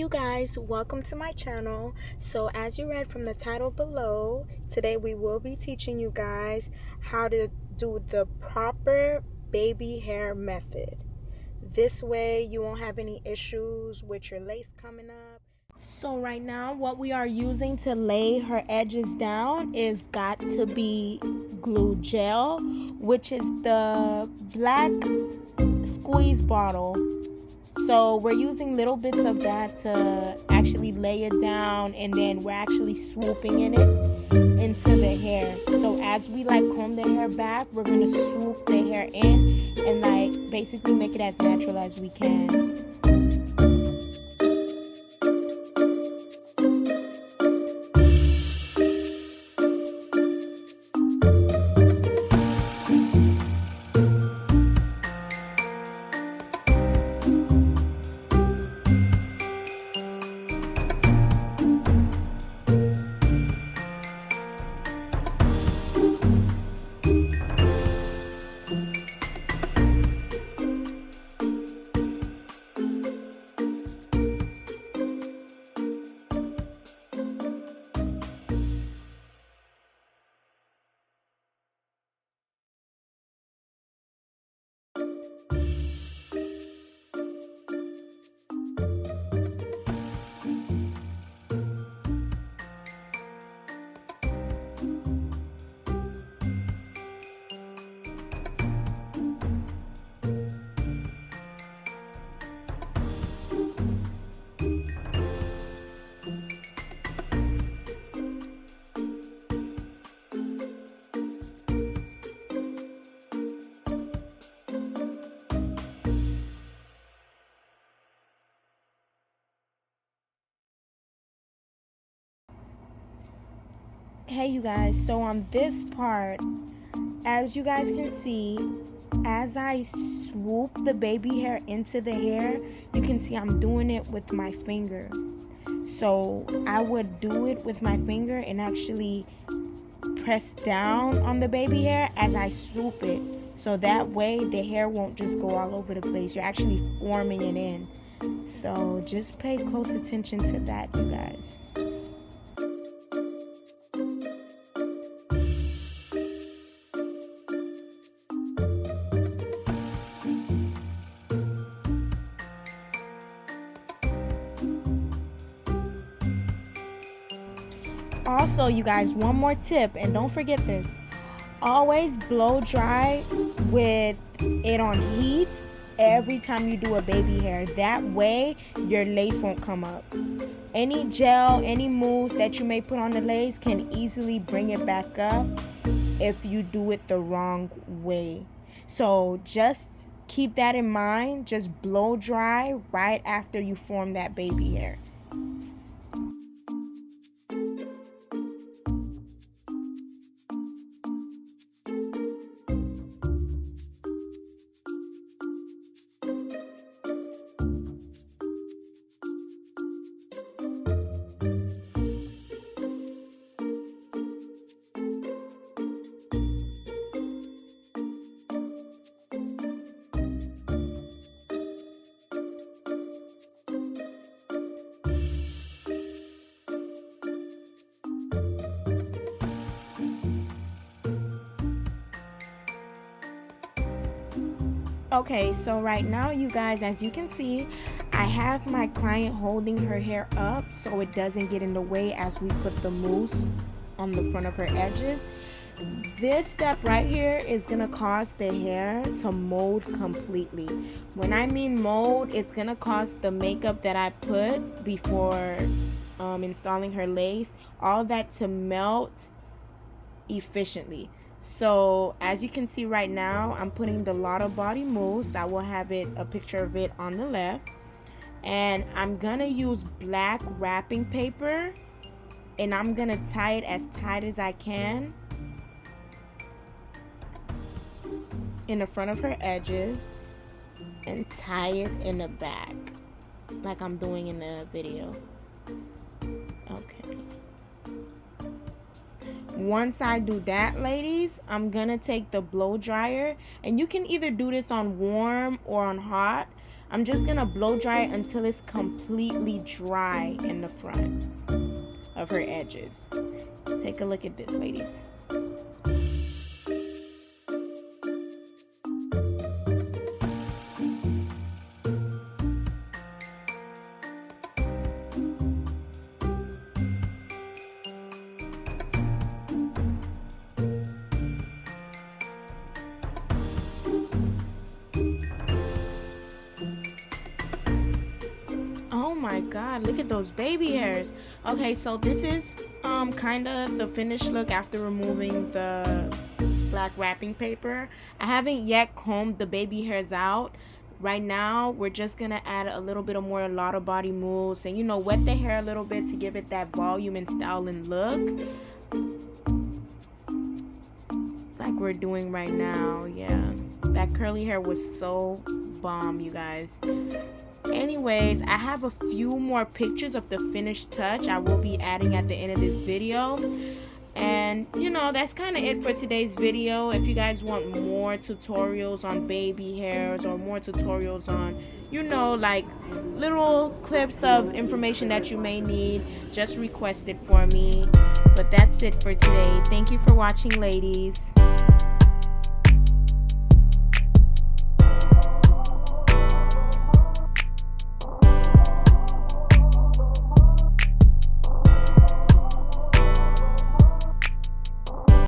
you guys, welcome to my channel. So as you read from the title below, today we will be teaching you guys how to do the proper baby hair method. This way you won't have any issues with your lace coming up. So right now what we are using to lay her edges down is got to be glue gel, which is the black squeeze bottle. So we're using little bits of that to actually lay it down, and then we're actually swooping in it into the hair. So as we comb the hair back, we're gonna swoop the hair in and basically make it as natural as we can. Hey you guys, so on this part, as you guys can see, as I swoop the baby hair into the hair, you can see I'm doing it with my finger. So I would do it with my finger and actually press down on the baby hair as I swoop it. So that way the hair won't just go all over the place. You're actually forming it in. So just pay close attention to that, you guys. Also, you guys, one more tip, and don't forget this. Always blow dry with it on heat every time you do a baby hair. That way, your lace won't come up. Any gel, any mousse that you may put on the lace can easily bring it back up if you do it the wrong way. So just keep that in mind. Just blow dry right after you form that baby hair. Okay, so right now, you guys, as you can see, I have my client holding her hair up so it doesn't get in the way as we put the mousse on the front of her edges. This step right here is gonna cause the hair to mold completely. When I mean mold, it's gonna cause the makeup that I put before installing her lace, all that to melt efficiently. So as you can see right now, I'm putting the Lotta Body Mousse. I will have a picture of it on the left, and I'm gonna use black wrapping paper, and I'm gonna tie it as tight as I can in the front of her edges and tie it in the back like I'm doing in the video. Okay. Once I do that, ladies, I'm gonna take the blow dryer, and you can either do this on warm or on hot. I'm just gonna blow dry it until it's completely dry in the front of her edges. Take a look at this, ladies. Oh my god, look at those baby hairs. Okay, so this is kind of the finished look after removing the black wrapping paper. I haven't yet combed the baby hairs out. Right now we're just gonna add a little bit of more Lotta Body mousse and, you know, wet the hair a little bit to give it that volume and style and look like we're doing right now. Yeah, that curly hair was so bomb, you guys. Anyways, I have a few more pictures of the finished touch I will be adding at the end of this video. And, you know, that's kind of it for today's video. If you guys want more tutorials on baby hairs or more tutorials on, you know, like little clips of information that you may need, just request it for me. But that's it for today. Thank you for watching, ladies.